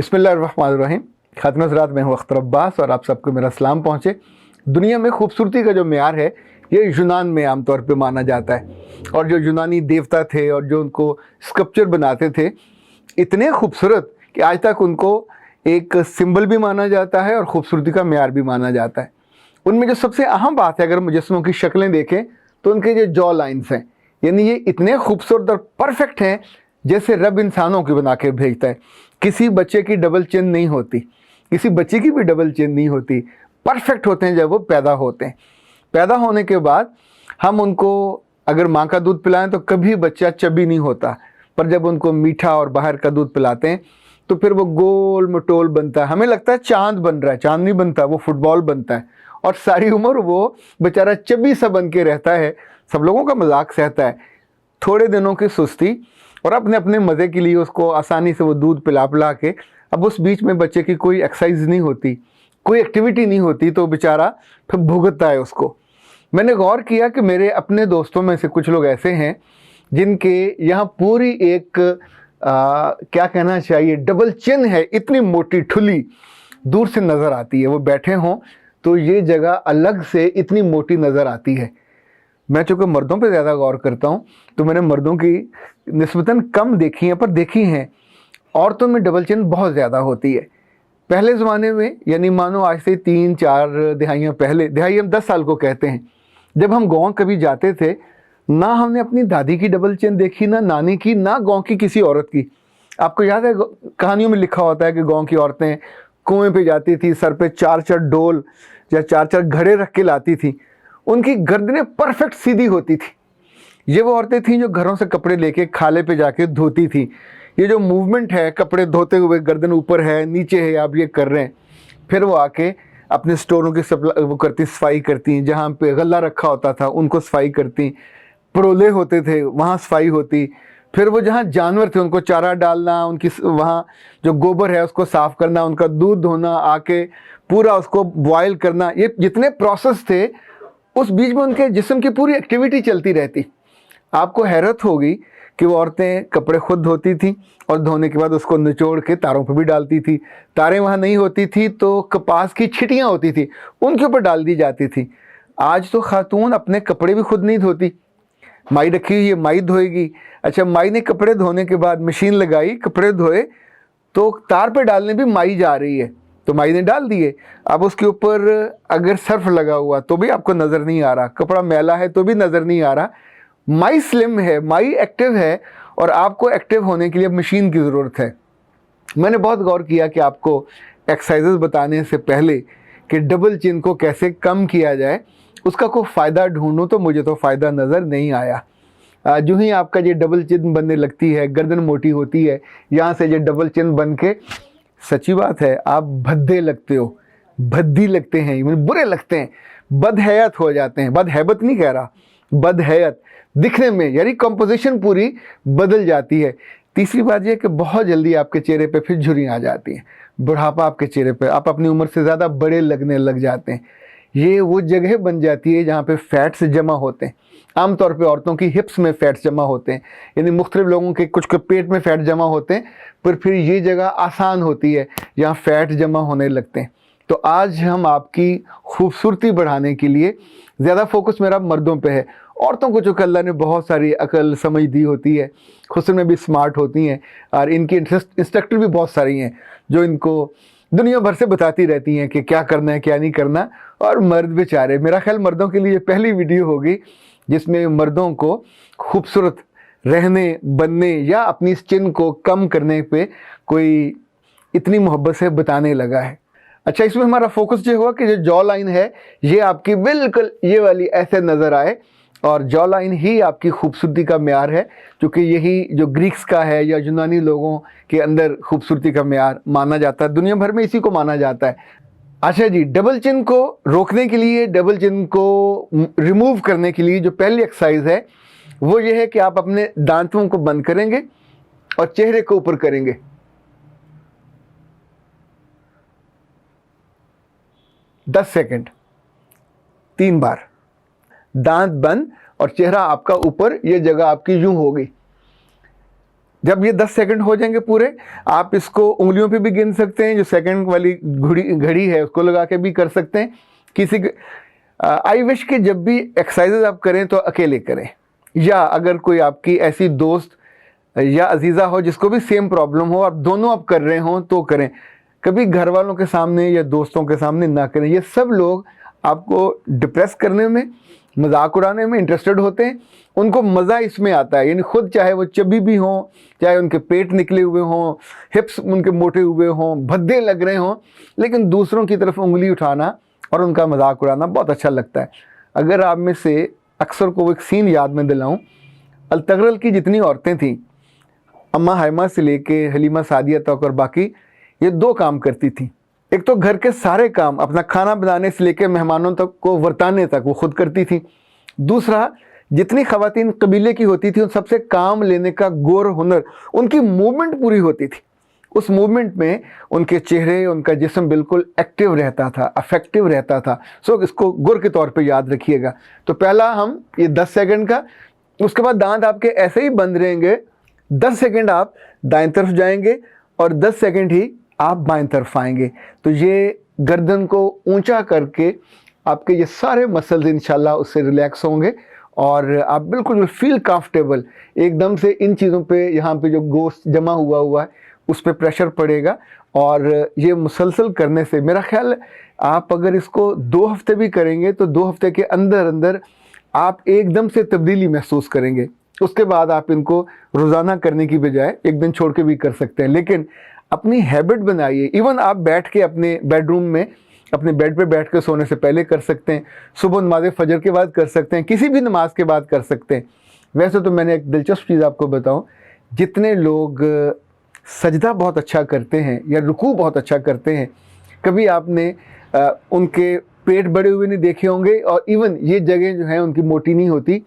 बिस्मिल्लाहिर्रहमानिर्रहीम। खातिन हज़रात, मैं हूँ अख्तर अब्बास और आप सबको मेरा सलाम पहुँचे। दुनिया में खूबसूरती का जो मेयार है ये यूनान में आमतौर पे माना जाता है, और जो यूनानी देवता थे और जो उनको स्कल्पचर बनाते थे इतने खूबसूरत कि आज तक उनको एक सिंबल भी माना जाता है और ख़ूबसूरती का मेयार भी माना जाता है। उनमें जो सबसे अहम बात है, अगर मुजस्समों की शक्लें देखें तो उनके जो जॉ लाइन्स हैं, यानी ये इतने खूबसूरत और परफेक्ट हैं जैसे रब इंसानों की बना के भेजता है। किसी बच्चे की डबल चिन नहीं होती, किसी बच्चे की भी डबल चिन नहीं होती। परफेक्ट होते हैं जब वो पैदा होते हैं। पैदा होने के बाद हम उनको अगर माँ का दूध पिलाएं तो कभी बच्चा चबी नहीं होता, पर जब उनको मीठा और बाहर का दूध पिलाते हैं तो फिर वो गोल मटोल बनता है। हमें लगता है चांद बन रहा है, चांद नहीं बनता, वो फुटबॉल बनता है। और सारी उम्र वो बेचारा चबी सा बन के रहता है, सब लोगों का मजाक सहता है। थोड़े दिनों की सुस्ती और अपने अपने मज़े के लिए उसको आसानी से वो दूध पिला पिला के, अब उस बीच में बच्चे की कोई एक्सरसाइज नहीं होती, कोई एक्टिविटी नहीं होती, तो बेचारा फिर भुगतता है उसको। मैंने गौर किया कि मेरे अपने दोस्तों में से कुछ लोग ऐसे हैं जिनके यहाँ पूरी एक क्या कहना चाहिए, डबल चिन है, इतनी मोटी ठुली दूर से नज़र आती है। वो बैठे हों तो ये जगह अलग से इतनी मोटी नज़र आती है। मैं चूँकि मर्दों पे ज़्यादा गौर करता हूँ तो मैंने मर्दों की निस्बतन कम देखी हैं, पर देखी हैं औरतों में डबल चिन बहुत ज़्यादा होती है। पहले ज़माने में, यानी मानो आज से 3-4 दिहाइयाँ पहले, दिहाई हम 10 साल को कहते हैं, जब हम गाँव कभी जाते थे, ना हमने अपनी दादी की डबल चिन देखी, ना नानी की, ना गाँव की किसी औरत की। आपको याद है कहानियों में लिखा होता है कि गाँव की औरतें कुएँ पे जाती थी, सर पे 4-4 डोल या 4-4 घड़े रख के लाती थी। उनकी गर्दनें परफेक्ट सीधी होती थी। ये वो औरतें थीं जो घरों से कपड़े लेके खाले पे जाके धोती थी। ये जो मूवमेंट है, कपड़े धोते हुए गर्दन ऊपर है नीचे है, आप ये कर रहे हैं, फिर वो आके अपने स्टोरों की वो करती, सफाई करती, जहाँ पे गल्ला रखा होता था उनको सफाई करती, परोले होते थे वहाँ सफाई होती, फिर वो जहाँ जानवर थे उनको चारा डालना, उनकी वहाँ जो गोबर है उसको साफ़ करना, उनका दूध धोना, आके पूरा उसको बॉयल करना, ये जितने प्रोसेस थे, उस बीच में उनके जिस्म की पूरी एक्टिविटी चलती रहती। आपको हैरत होगी कि वो औरतें कपड़े खुद धोती थी और धोने के बाद उसको निचोड़ के तारों पर भी डालती थी। तारें वहाँ नहीं होती थी तो कपास की छिटियाँ होती थी, उनके ऊपर डाल दी जाती थी। आज तो खातून अपने कपड़े भी खुद नहीं धोती, माई रखी हुई है, माई धोएगी। अच्छा, माई ने कपड़े धोने के बाद मशीन लगाई, कपड़े धोए तो तार पे डालने भी माई जा रही है, तो माई ने डाल दिए। अब उसके ऊपर अगर सर्फ लगा हुआ तो भी आपको नज़र नहीं आ रहा, कपड़ा मैला है तो भी नज़र नहीं आ रहा। माई स्लिम है, माई एक्टिव है, और आपको एक्टिव होने के लिए मशीन की ज़रूरत है। मैंने बहुत गौर किया कि आपको एक्सरसाइजेस बताने से पहले कि डबल चिन को कैसे कम किया जाए, उसका कोई फ़ायदा ढूंढूं तो मुझे तो फ़ायदा नज़र नहीं आया। जो ही आपका ये डबल चिन बनने लगती है, गर्दन मोटी होती है, यहाँ से ये डबल चिन बन के, सच्ची बात है, आप भद्दे लगते हो, भद्दी लगते हैं, बुरे लगते हैं, बदहैयत हो जाते हैं। बदहैबत नहीं कह रहा, बदहैयत दिखने में, यानी कंपोजिशन पूरी बदल जाती है। तीसरी बात यह कि बहुत जल्दी आपके चेहरे पे फिर झुर्रियाँ आ जाती हैं, बुढ़ापा आपके चेहरे पे, आप अपनी उम्र से ज़्यादा बड़े लगने लग जाते हैं। ये वो जगह बन जाती है जहाँ पे फैट्स जमा होते हैं। आमतौर पे औरतों की हिप्स में फैट्स जमा होते हैं, यानी मुख्तलिफ लोगों के कुछ के पेट में फ़ैट जमा होते हैं, पर फिर ये जगह आसान होती है जहाँ फ़ैट जमा होने लगते हैं। तो आज हम आपकी खूबसूरती बढ़ाने के लिए ज़्यादा फोकस मेरा मर्दों पे है। औरतों को चूँकि अल्लाह ने बहुत सारी अकल समझ दी होती है, खुद में भी स्मार्ट होती हैं, और इनकी इंस्ट्रक्टर भी बहुत सारी हैं जो इनको दुनिया भर से बताती रहती हैं कि क्या करना है क्या नहीं करना। और मर्द बेचारे, मेरा ख्याल मर्दों के लिए पहली वीडियो होगी जिसमें मर्दों को खूबसूरत रहने, बनने या अपनी चिन को कम करने पे कोई इतनी मोहब्बत से बताने लगा है। अच्छा, इसमें हमारा फोकस ये हुआ कि जो जॉ लाइन है ये आपकी बिल्कुल ये वाली ऐसे नज़र आए, और जॉ लाइन ही आपकी खूबसूरती का मेयार है, क्योंकि यही जो ग्रीक्स का है या यूनानी लोगों के अंदर खूबसूरती का मेयार माना जाता है, दुनिया भर में इसी को माना जाता है। अच्छा जी, डबल चिन को रोकने के लिए, डबल चिन को रिमूव करने के लिए जो पहली एक्सरसाइज है वो ये है कि आप अपने दांतों को बंद करेंगे और चेहरे को ऊपर करेंगे। दस सेकेंड, 3 बार दांत बंद और चेहरा आपका ऊपर, ये जगह आपकी यूं होगी। जब ये 10 सेकंड हो जाएंगे पूरे, आप इसको उंगलियों पे भी गिन सकते हैं, जो सेकंड वाली घड़ी है उसको लगा के भी कर सकते हैं। किसी आई विश कि जब भी एक्सरसाइजेज आप करें तो अकेले करें, या अगर कोई आपकी ऐसी दोस्त या अजीज़ा हो जिसको भी सेम प्रॉब्लम हो, आप दोनों आप कर रहे हो तो करें। कभी घर वालों के सामने या दोस्तों के सामने ना करें। ये सब लोग आपको डिप्रेस करने में, मजाक उड़ाने में इंटरेस्टेड होते हैं। उनको मज़ा इसमें आता है, यानी खुद चाहे वो चबी भी हों, चाहे उनके पेट निकले हुए हों, हिप्स उनके मोटे हुए हों, भद्दे लग रहे हों, लेकिन दूसरों की तरफ उंगली उठाना और उनका मजाक उड़ाना बहुत अच्छा लगता है। अगर आप में से अक्सर को एक सीन याद में दिलाऊं, अलतगरल की जितनी औरतें थीं, अम्मा हाइमा से लेके हलीमा सादिया तक और बाकी, ये 2 काम करती थी। एक तो घर के सारे काम, अपना खाना बनाने से लेके मेहमानों तक को वर्ताने तक वो खुद करती थी। दूसरा, जितनी ख़वातीन कबीले की होती थी उन सबसे काम लेने का गौर हुनर, उनकी मूवमेंट पूरी होती थी। उस मूवमेंट में उनके चेहरे, उनका जिस्म बिल्कुल एक्टिव रहता था, अफेक्टिव रहता था। सो इसको गुर के तौर पे याद रखिएगा। तो पहला हम ये 10 सेकंड का, उसके बाद दांत आपके ऐसे ही बंद रहेंगे, 10 सेकंड आप दाएं तरफ जाएंगे और 10 सेकंड ही आप बाएं तरफ आएंगे। तो ये गर्दन को ऊंचा करके आपके ये सारे मसल्स इंशाल्लाह उससे रिलैक्स होंगे और आप बिल्कुल फील कंफर्टेबल एकदम से। इन चीज़ों पे, यहाँ पे जो गोश्त जमा हुआ है उस पर प्रेशर पड़ेगा और ये मुसलसल करने से मेरा ख्याल आप अगर इसको 2 हफ्ते भी करेंगे तो 2 हफ्ते के अंदर अंदर आप एकदम से तब्दीली महसूस करेंगे। उसके बाद आप इनको रोज़ाना करने की बजाय एक दिन छोड़ के भी कर सकते हैं, लेकिन अपनी हैबिट बनाइए। इवन आप बैठ के अपने बेडरूम में, अपने बेड पे बैठ के सोने से पहले कर सकते हैं, सुबह नमाज फजर के बाद कर सकते हैं, किसी भी नमाज के बाद कर सकते हैं। वैसे तो मैंने एक दिलचस्प चीज़ आपको बताऊं, जितने लोग सजदा बहुत अच्छा करते हैं या रुकू बहुत अच्छा करते हैं, कभी आपने उनके पेट बड़े हुए नहीं देखे होंगे, और इवन ये जगह जो है उनकी मोटी नहीं होती,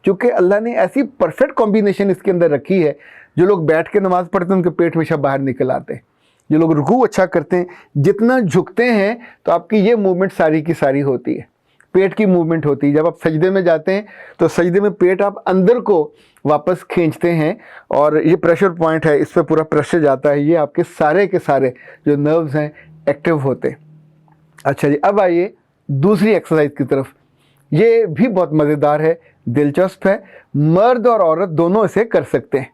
क्योंकि अल्लाह ने ऐसी परफेक्ट कॉम्बिनेशन इसके अंदर रखी है। जो लोग बैठ के नमाज़ पढ़ते हैं उनके पेट हमेशा बाहर निकल आते हैं। जो लोग रुकू अच्छा करते हैं, जितना झुकते हैं तो आपकी ये मूवमेंट सारी की सारी होती है, पेट की मूवमेंट होती है। जब आप सजदे में जाते हैं तो सजदे में पेट आप अंदर को वापस खींचते हैं और ये प्रेशर पॉइंट है, इस पर पूरा प्रेशर जाता है, ये आपके सारे के सारे जो नर्व्स हैं एक्टिव होते हैं। अच्छा जी, अब आइए दूसरी एक्सरसाइज की तरफ। ये भी बहुत मज़ेदार है, दिलचस्प है, मर्द और औरत दोनों इसे कर सकते हैं।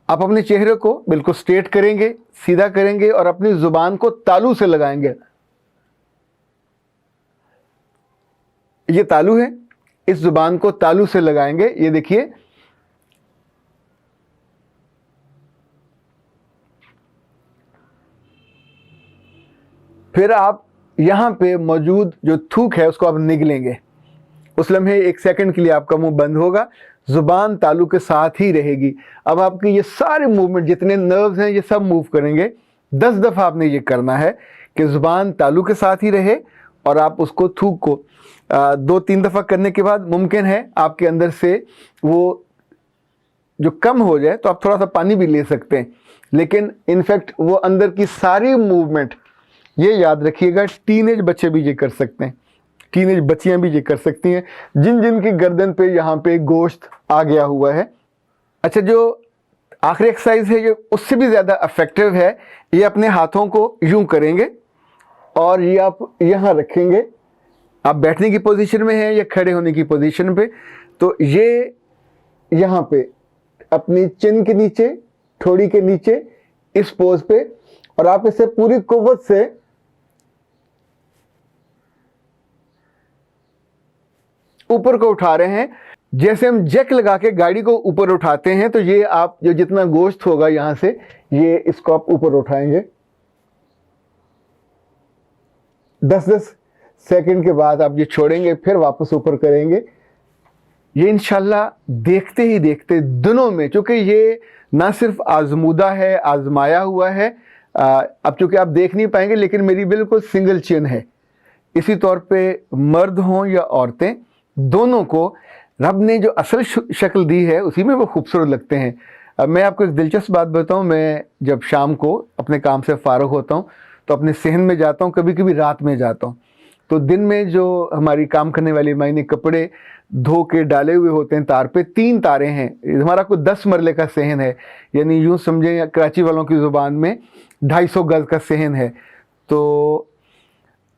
आप अपने चेहरे को बिल्कुल स्ट्रेट करेंगे, सीधा करेंगे और अपनी जुबान को तालू से लगाएंगे। ये तालू है, इस जुबान को तालू से लगाएंगे, ये देखिए। फिर आप यहां पे मौजूद जो थूक है उसको आप निगलेंगे। उस लम्हे 1 सेकंड के लिए आपका मुंह बंद होगा, जुबान तालू के साथ ही रहेगी। अब आपके ये सारे मूवमेंट, जितने नर्व्स हैं, ये सब मूव करेंगे। 10 दफ़ा आपने ये करना है कि जुबान तालू के साथ ही रहे और आप उसको थूक को 2-3 दफ़ा करने के बाद मुमकिन है आपके अंदर से वो जो कम हो जाए तो आप थोड़ा सा पानी भी ले सकते हैं, लेकिन इनफैक्ट वो अंदर की सारी मूवमेंट, ये याद रखिएगा, टीनेज बच्चे भी ये कर सकते हैं, टीनेज बच्चियां भी ये कर सकती हैं, जिन जिन की गर्दन पे यहाँ पे गोश्त आ गया हुआ है। अच्छा, जो आखिरी एक्सरसाइज है ये उससे भी ज़्यादा इफेक्टिव है। ये अपने हाथों को यूं करेंगे और ये आप यहाँ रखेंगे। आप बैठने की पोजीशन में हैं या खड़े होने की पोजीशन पे, तो ये यहाँ पे अपनी चिन के नीचे, ठोड़ी के नीचे, इस पोज पे, और आप इसे पूरी कुव्वत से ऊपर को उठा रहे हैं। जैसे हम जैक लगा के गाड़ी को ऊपर उठाते हैं, तो ये आप जो जितना गोश्त होगा यहां से, ये इसको आप ऊपर उठाएंगे। 10-10 सेकंड के बाद आप ये छोड़ेंगे, फिर वापस ऊपर करेंगे। ये इंशाल्लाह देखते ही देखते दिनों में, चूंकि ये ना सिर्फ आजमूदा है, आजमाया हुआ है, अब चूंकि आप देख नहीं पाएंगे, लेकिन मेरी बिल्कुल सिंगल चिन है। इसी तौर पे मर्द हों या औरतें, दोनों को रब ने जो असल शक्ल दी है उसी में वो खूबसूरत लगते हैं। अब मैं आपको एक दिलचस्प बात बताऊं, मैं जब शाम को अपने काम से फ़ारुग होता हूं तो अपने सहन में जाता हूं, कभी कभी रात में जाता हूं, तो दिन में जो हमारी काम करने वाली माई ने कपड़े धो के डाले हुए होते हैं तार पे, 3 तारे हैं। हमारा कोई 10 मरले का सहन है, यानी यूँ समझें कराची वालों की ज़ुबान में 250 गज़ का सहन है। तो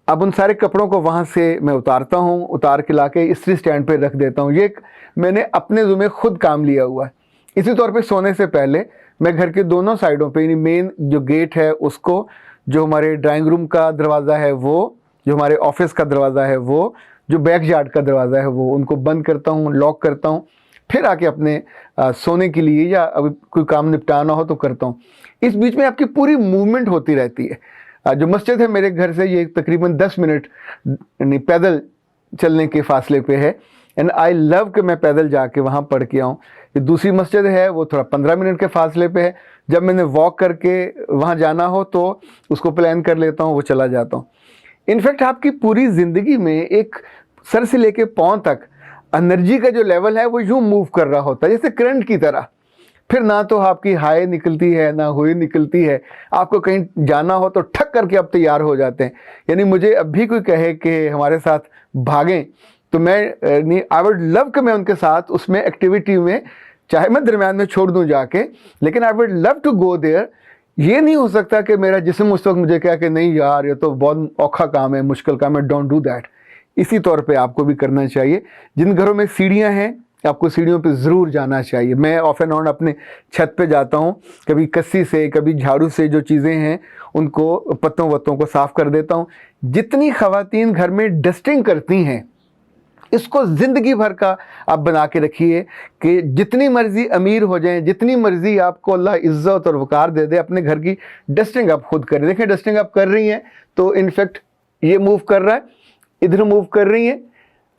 अब उन सारे कपड़ों को वहाँ से मैं उतारता हूँ, उतार के लाके इस्त्री स्टैंड पे रख देता हूँ। ये मैंने अपने ज़ुम्मे खुद काम लिया हुआ है। इसी तौर पे सोने से पहले मैं घर के दोनों साइडों पे, यानी मेन जो गेट है उसको, जो हमारे ड्राइंग रूम का दरवाज़ा है वो, जो हमारे ऑफिस का दरवाज़ा है वो, जो बैक यार्ड का दरवाज़ा है वो, उनको बंद करता हूँ, लॉक करता हूँ। फिर आके अपने सोने के लिए या अभी कोई काम निपटाना हो तो करता हूँ। इस बीच में आपकी पूरी मूवमेंट होती रहती है। जो मस्जिद है मेरे घर से ये तकरीबन 10 मिनट पैदल चलने के फासले पे है, एंड आई लव कि मैं पैदल जाके वहाँ पढ़ के आऊँ। ये दूसरी मस्जिद है वो थोड़ा 15 मिनट के फासले पे है। जब मैंने वॉक करके वहाँ जाना हो तो उसको प्लान कर लेता हूँ, वो चला जाता हूँ। इनफैक्ट आपकी पूरी ज़िंदगी में एक सर से लेके पाँव तक एनर्जी का जो लेवल है वो यूँ मूव कर रहा होता है जैसे करंट की तरह। फिर ना तो आपकी हाय निकलती है ना हुई निकलती है। आपको कहीं जाना हो तो ठक करके आप तैयार हो जाते हैं। यानी मुझे अब भी कोई कहे कि हमारे साथ भागें तो मैं आई वुड लव कि मैं उनके साथ उसमें एक्टिविटी में, चाहे मैं दरम्यान में छोड़ दूं जाके, लेकिन I would love to go there. ये नहीं हो सकता कि मेरा जिस्म उस वक्त मुझे कहा कि नहीं यार ये तो बहुत औखा काम है, मुश्किल काम है, डोंट डू दैट। इसी तौर पे आपको भी करना चाहिए। जिन घरों में सीढ़ियाँ हैं आपको सीढ़ियों पे ज़रूर जाना चाहिए। मैं ऑफ एंड ऑन अपने छत पे जाता हूँ, कभी कस्सी से कभी झाड़ू से जो चीज़ें हैं उनको पत्तों वत्तों को साफ़ कर देता हूँ। जितनी ख़वातीन घर में डस्टिंग करती हैं इसको ज़िंदगी भर का आप बना के रखिए कि जितनी मर्ज़ी अमीर हो जाएं, जितनी मर्ज़ी आपको अल्लाह इज़्ज़त और वक़ार दे दे, अपने घर की डस्टिंग आप खुद करें। देखें डस्टिंग आप कर रही हैं तो इनफैक्ट ये मूव कर रहा है, इधर मूव कर रही हैं।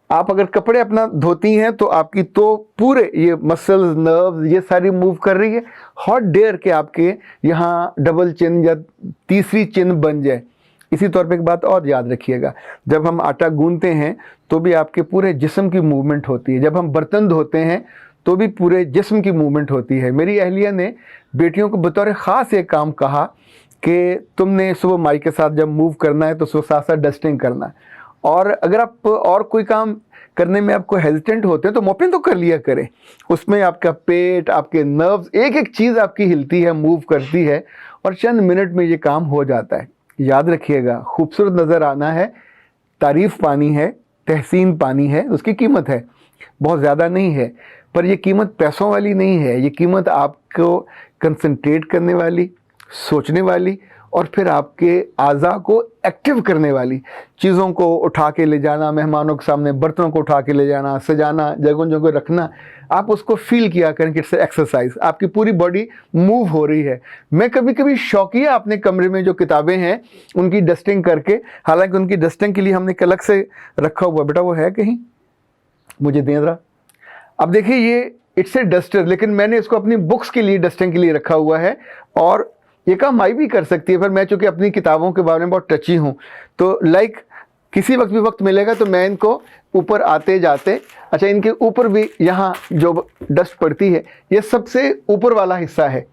आप अगर कपड़े अपना धोती हैं तो आपकी तो पूरे ये मसल्स, नर्व्स ये सारी मूव कर रही है। हॉट डेयर के आपके यहाँ डबल चिन या तीसरी चिन बन जाए। इसी तौर पे एक बात और याद रखिएगा, जब हम आटा गूंथते हैं तो भी आपके पूरे जिस्म की मूवमेंट होती है। जब हम बर्तन धोते हैं तो भी पूरे जिस्म की मूवमेंट होती है। मेरी अहलिया ने बेटियों को बतौर ख़ास एक काम कहा कि तुमने सुबह माई के साथ जब मूव करना है तो सुबह साथ साथ डस्टिंग करना है, और अगर आप और कोई काम करने में आपको हेजिटेंट होते हैं तो मोपिंग तो कर लिया करें। उसमें आपका पेट, आपके नर्व्स, एक एक चीज़ आपकी हिलती है, मूव करती है, और चंद मिनट में ये काम हो जाता है। याद रखिएगा, खूबसूरत नज़र आना है, तारीफ़ पानी है, तहसीन पानी है, उसकी कीमत है, बहुत ज़्यादा नहीं है, पर यह कीमत पैसों वाली नहीं है। ये कीमत आपको कंसंट्रेट करने वाली, सोचने वाली, और फिर आपके आज़ा को एक्टिव करने वाली, चीज़ों को उठा के ले जाना, मेहमानों के सामने बर्तनों को उठा के ले जाना, सजाना, जगहों जगह रखना, आप उसको फील किया करें कि इट्स एक्सरसाइज, आपकी पूरी बॉडी मूव हो रही है। मैं कभी कभी शौकिया अपने कमरे में जो किताबें हैं उनकी डस्टिंग करके, हालांकि उनकी डस्टिंग के लिए हमने एक अलग से रखा हुआ, बेटा वो है कहीं, मुझे दे रहा। अब देखिए ये इट्स ए डस्टर, लेकिन मैंने इसको अपनी बुक्स के लिए डस्टिंग के लिए रखा हुआ है, और ये काम माई भी कर सकती है, पर मैं चूँकि अपनी किताबों के बारे में बहुत टची हूँ तो किसी वक्त भी वक्त मिलेगा तो मैं इनको ऊपर आते जाते, अच्छा इनके ऊपर भी यहाँ जो डस्ट पड़ती है ये सबसे ऊपर वाला हिस्सा है,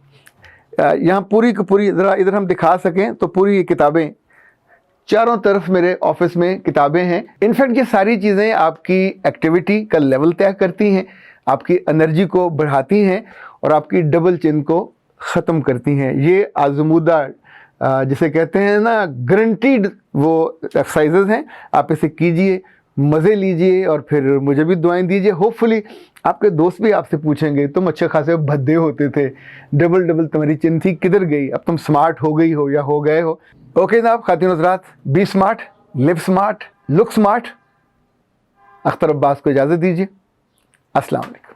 यहाँ पूरी की पूरी, ज़रा इधर हम दिखा सकें तो पूरी ये किताबें, चारों तरफ मेरे ऑफिस में किताबें हैं। इनफैक्ट ये सारी चीज़ें आपकी एक्टिविटी का लेवल तय करती हैं, आपकी एनर्जी को बढ़ाती हैं और आपकी डबल चिन को ख़त्म करती हैं। ये आजमूदा जिसे कहते हैं ना, गारंटीड वो एक्सरसाइजेज हैं। आप इसे कीजिए, मज़े लीजिए, और फिर मुझे भी दुआएं दीजिए। होपफुली आपके दोस्त भी आपसे पूछेंगे तुम अच्छे खासे भद्दे होते थे, डबल डबल तुम्हारी चिन थी, किधर गई, अब तुम स्मार्ट हो गई हो या हो गए हो। ओके जनाब, खातिन हज़रात, be smart, live smart, look smart. Akhtar Abbas को इजाज़त दीजिए। अस्सलाम वालेकुम।